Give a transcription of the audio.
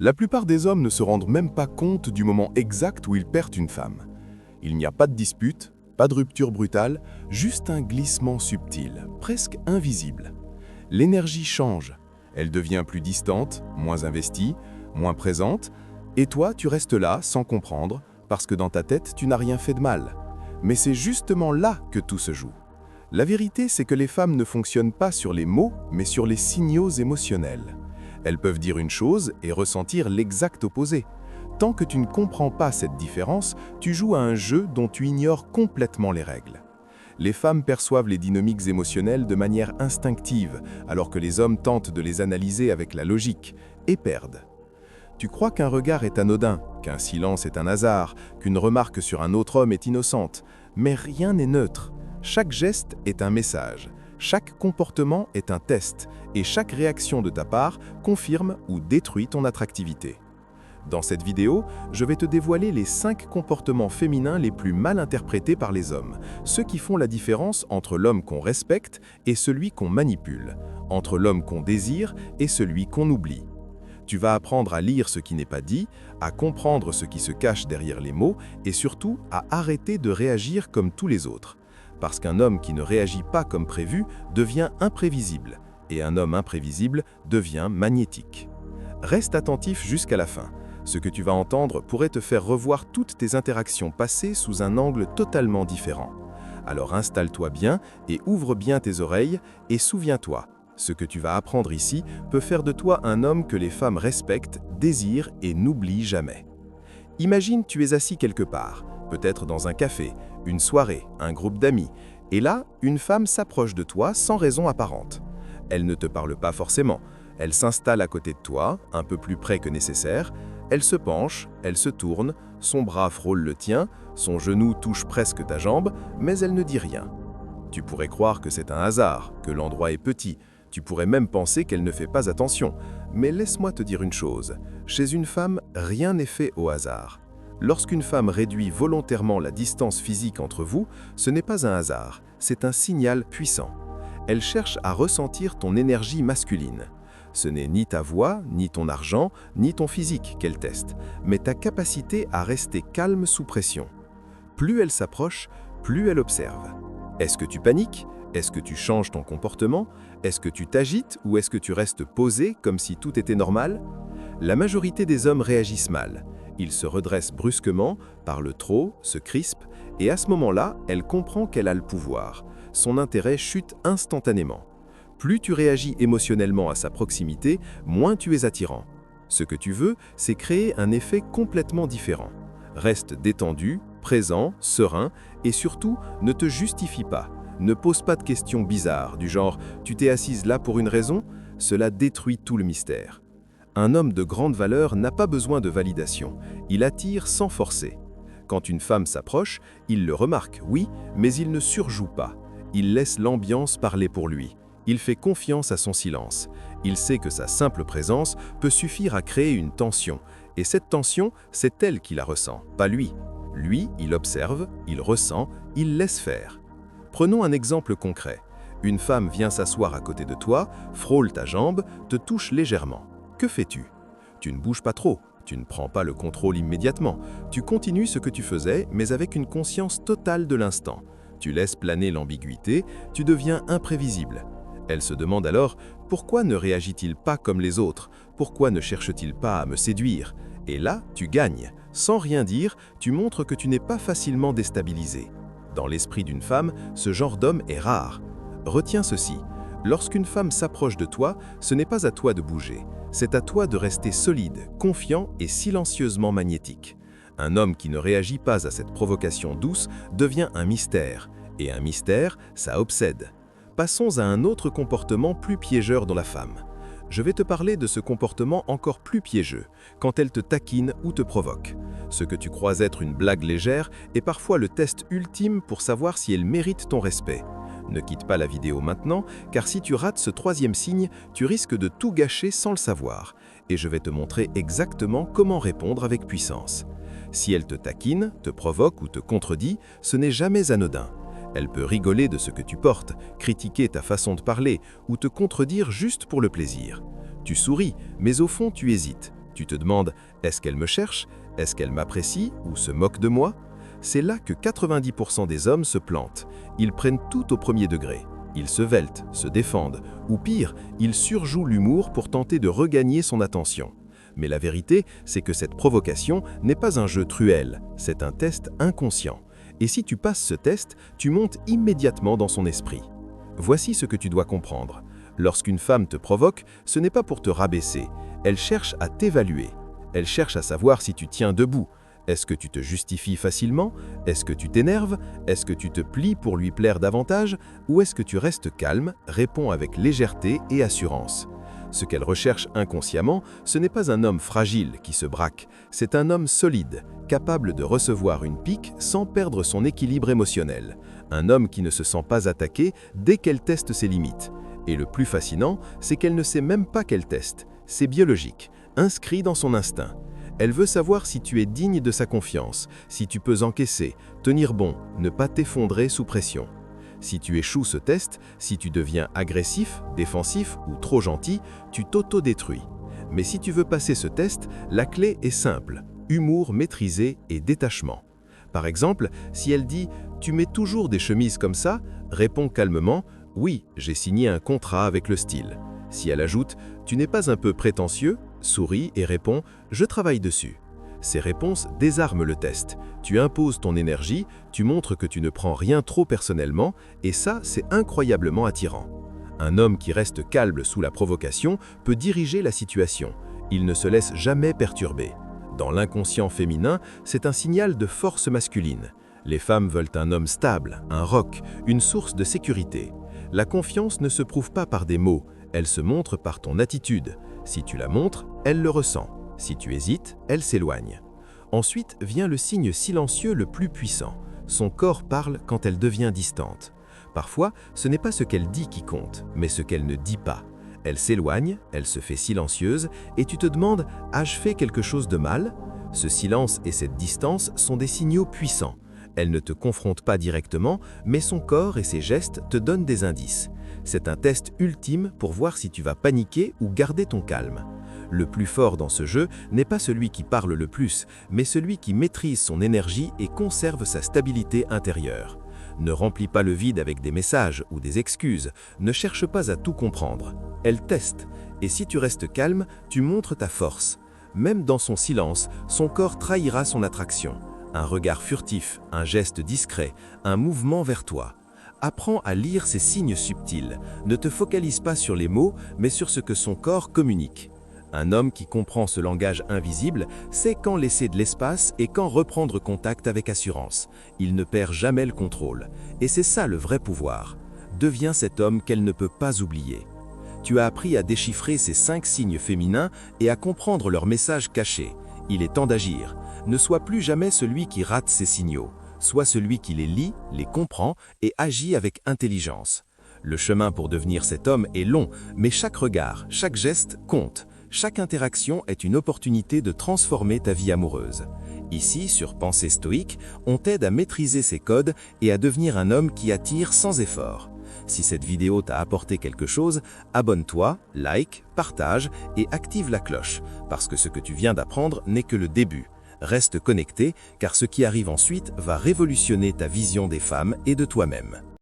La plupart des hommes ne se rendent même pas compte du moment exact où ils perdent une femme. Il n'y a pas de dispute, pas de rupture brutale, juste un glissement subtil, presque invisible. L'énergie change, elle devient plus distante, moins investie, moins présente, et toi tu restes là sans comprendre, parce que dans ta tête tu n'as rien fait de mal. Mais c'est justement là que tout se joue. La vérité, c'est que les femmes ne fonctionnent pas sur les mots, mais sur les signaux émotionnels. Elles peuvent dire une chose et ressentir l'exact opposé. Tant que tu ne comprends pas cette différence, tu joues à un jeu dont tu ignores complètement les règles. Les femmes perçoivent les dynamiques émotionnelles de manière instinctive, alors que les hommes tentent de les analyser avec la logique, et perdent. Tu crois qu'un regard est anodin, qu'un silence est un hasard, qu'une remarque sur un autre homme est innocente, mais rien n'est neutre. Chaque geste est un message, chaque comportement est un test, et chaque réaction de ta part confirme ou détruit ton attractivité. Dans cette vidéo, je vais te dévoiler les 5 comportements féminins les plus mal interprétés par les hommes, ceux qui font la différence entre l'homme qu'on respecte et celui qu'on manipule, entre l'homme qu'on désire et celui qu'on oublie. Tu vas apprendre à lire ce qui n'est pas dit, à comprendre ce qui se cache derrière les mots et surtout à arrêter de réagir comme tous les autres. Parce qu'un homme qui ne réagit pas comme prévu devient imprévisible, et un homme imprévisible devient magnétique. Reste attentif jusqu'à la fin. Ce que tu vas entendre pourrait te faire revoir toutes tes interactions passées sous un angle totalement différent. Alors installe-toi bien et ouvre bien tes oreilles et souviens-toi, ce que tu vas apprendre ici peut faire de toi un homme que les femmes respectent, désirent et n'oublient jamais. Imagine tu es assis quelque part, peut-être dans un café, une soirée, un groupe d'amis, et là, une femme s'approche de toi sans raison apparente. Elle ne te parle pas forcément, elle s'installe à côté de toi, un peu plus près que nécessaire, elle se penche, elle se tourne, son bras frôle le tien, son genou touche presque ta jambe, mais elle ne dit rien. Tu pourrais croire que c'est un hasard, que l'endroit est petit, tu pourrais même penser qu'elle ne fait pas attention, mais laisse-moi te dire une chose, chez une femme, rien n'est fait au hasard. Lorsqu'une femme réduit volontairement la distance physique entre vous, ce n'est pas un hasard, c'est un signal puissant. Elle cherche à ressentir ton énergie masculine. Ce n'est ni ta voix, ni ton argent, ni ton physique qu'elle teste, mais ta capacité à rester calme sous pression. Plus elle s'approche, plus elle observe. Est-ce que tu paniques? Est-ce que tu changes ton comportement? Est-ce que tu t'agites ou est-ce que tu restes posé comme si tout était normal? La majorité des hommes réagissent mal. Ils se redressent brusquement, parlent trop, se crispent, et à ce moment-là, elle comprend qu'elle a le pouvoir. Son intérêt chute instantanément. Plus tu réagis émotionnellement à sa proximité, moins tu es attirant. Ce que tu veux, c'est créer un effet complètement différent. Reste détendu, présent, serein, et surtout, ne te justifie pas. Ne pose pas de questions bizarres, du genre « tu t'es assise là pour une raison ?» Cela détruit tout le mystère. Un homme de grande valeur n'a pas besoin de validation, il attire sans forcer. Quand une femme s'approche, il le remarque, oui, mais il ne surjoue pas. Il laisse l'ambiance parler pour lui. Il fait confiance à son silence. Il sait que sa simple présence peut suffire à créer une tension. Et cette tension, c'est elle qui la ressent, pas lui. Lui, il observe, il ressent, il laisse faire. Prenons un exemple concret. Une femme vient s'asseoir à côté de toi, frôle ta jambe, te touche légèrement. Que fais-tu? Tu ne bouges pas trop, tu ne prends pas le contrôle immédiatement. Tu continues ce que tu faisais, mais avec une conscience totale de l'instant. Tu laisses planer l'ambiguïté, tu deviens imprévisible. Elle se demande alors, pourquoi ne réagit-il pas comme les autres? Pourquoi ne cherche-t-il pas à me séduire? Et là, tu gagnes. Sans rien dire, tu montres que tu n'es pas facilement déstabilisé. Dans l'esprit d'une femme, ce genre d'homme est rare. Retiens ceci, lorsqu'une femme s'approche de toi, ce n'est pas à toi de bouger. C'est à toi de rester solide, confiant et silencieusement magnétique. Un homme qui ne réagit pas à cette provocation douce devient un mystère. Et un mystère, ça obsède. Passons à un autre comportement plus piégeur dans la femme. Je vais te parler de ce comportement encore plus piégeux, quand elle te taquine ou te provoque. Ce que tu crois être une blague légère est parfois le test ultime pour savoir si elle mérite ton respect. Ne quitte pas la vidéo maintenant, car si tu rates ce 3e signe, tu risques de tout gâcher sans le savoir. Et je vais te montrer exactement comment répondre avec puissance. Si elle te taquine, te provoque ou te contredit, ce n'est jamais anodin. Elle peut rigoler de ce que tu portes, critiquer ta façon de parler ou te contredire juste pour le plaisir. Tu souris, mais au fond tu hésites. Tu te demandes, est-ce qu'elle me cherche? Est-ce qu'elle m'apprécie ou se moque de moi? C'est là que 90% des hommes se plantent. Ils prennent tout au premier degré. Ils se veltent, se défendent, ou pire, ils surjouent l'humour pour tenter de regagner son attention. Mais la vérité, c'est que cette provocation n'est pas un jeu truel, c'est un test inconscient. Et si tu passes ce test, tu montes immédiatement dans son esprit. Voici ce que tu dois comprendre. Lorsqu'une femme te provoque, ce n'est pas pour te rabaisser, elle cherche à t'évaluer. Elle cherche à savoir si tu tiens debout. Est-ce que tu te justifies facilement? Est-ce que tu t'énerves? Est-ce que tu te plies pour lui plaire davantage? Ou est-ce que tu restes calme, réponds avec légèreté et assurance? Ce qu'elle recherche inconsciemment, ce n'est pas un homme fragile qui se braque, c'est un homme solide, capable de recevoir une pique sans perdre son équilibre émotionnel. Un homme qui ne se sent pas attaqué dès qu'elle teste ses limites. Et le plus fascinant, c'est qu'elle ne sait même pas qu'elle teste. C'est biologique, inscrit dans son instinct. Elle veut savoir si tu es digne de sa confiance, si tu peux encaisser, tenir bon, ne pas t'effondrer sous pression. Si tu échoues ce test, si tu deviens agressif, défensif ou trop gentil, tu t'auto-détruis. Mais si tu veux passer ce test, la clé est simple, humour maîtrisé et détachement. Par exemple, si elle dit « Tu mets toujours des chemises comme ça », réponds calmement « Oui, j'ai signé un contrat avec le style ». Si elle ajoute « Tu n'es pas un peu prétentieux », souris et réponds « Je travaille dessus ». Ces réponses désarment le test. Tu imposes ton énergie, tu montres que tu ne prends rien trop personnellement, et ça, c'est incroyablement attirant. Un homme qui reste calme sous la provocation peut diriger la situation. Il ne se laisse jamais perturber. Dans l'inconscient féminin, c'est un signal de force masculine. Les femmes veulent un homme stable, un roc, une source de sécurité. La confiance ne se prouve pas par des mots, elle se montre par ton attitude. Si tu la montres, elle le ressent. Si tu hésites, elle s'éloigne. Ensuite vient le signe silencieux le plus puissant. Son corps parle quand elle devient distante. Parfois, ce n'est pas ce qu'elle dit qui compte, mais ce qu'elle ne dit pas. Elle s'éloigne, elle se fait silencieuse, et tu te demandes « Ai-je fait quelque chose de mal ?» Ce silence et cette distance sont des signaux puissants. Elle ne te confronte pas directement, mais son corps et ses gestes te donnent des indices. C'est un test ultime pour voir si tu vas paniquer ou garder ton calme. Le plus fort dans ce jeu n'est pas celui qui parle le plus, mais celui qui maîtrise son énergie et conserve sa stabilité intérieure. Ne remplis pas le vide avec des messages ou des excuses, ne cherche pas à tout comprendre. Elle teste, et si tu restes calme, tu montres ta force. Même dans son silence, son corps trahira son attraction. Un regard furtif, un geste discret, un mouvement vers toi. Apprends à lire ces signes subtils. Ne te focalise pas sur les mots, mais sur ce que son corps communique. Un homme qui comprend ce langage invisible sait quand laisser de l'espace et quand reprendre contact avec assurance. Il ne perd jamais le contrôle. Et c'est ça le vrai pouvoir. Deviens cet homme qu'elle ne peut pas oublier. Tu as appris à déchiffrer ces 5 signes féminins et à comprendre leurs messages cachés. Il est temps d'agir. Ne sois plus jamais celui qui rate ces signaux. Sois celui qui les lit, les comprend et agit avec intelligence. Le chemin pour devenir cet homme est long, mais chaque regard, chaque geste compte. Chaque interaction est une opportunité de transformer ta vie amoureuse. Ici, sur Pensée Stoïque, on t'aide à maîtriser ces codes et à devenir un homme qui attire sans effort. Si cette vidéo t'a apporté quelque chose, abonne-toi, like, partage et active la cloche, parce que ce que tu viens d'apprendre n'est que le début. Reste connecté, car ce qui arrive ensuite va révolutionner ta vision des femmes et de toi-même.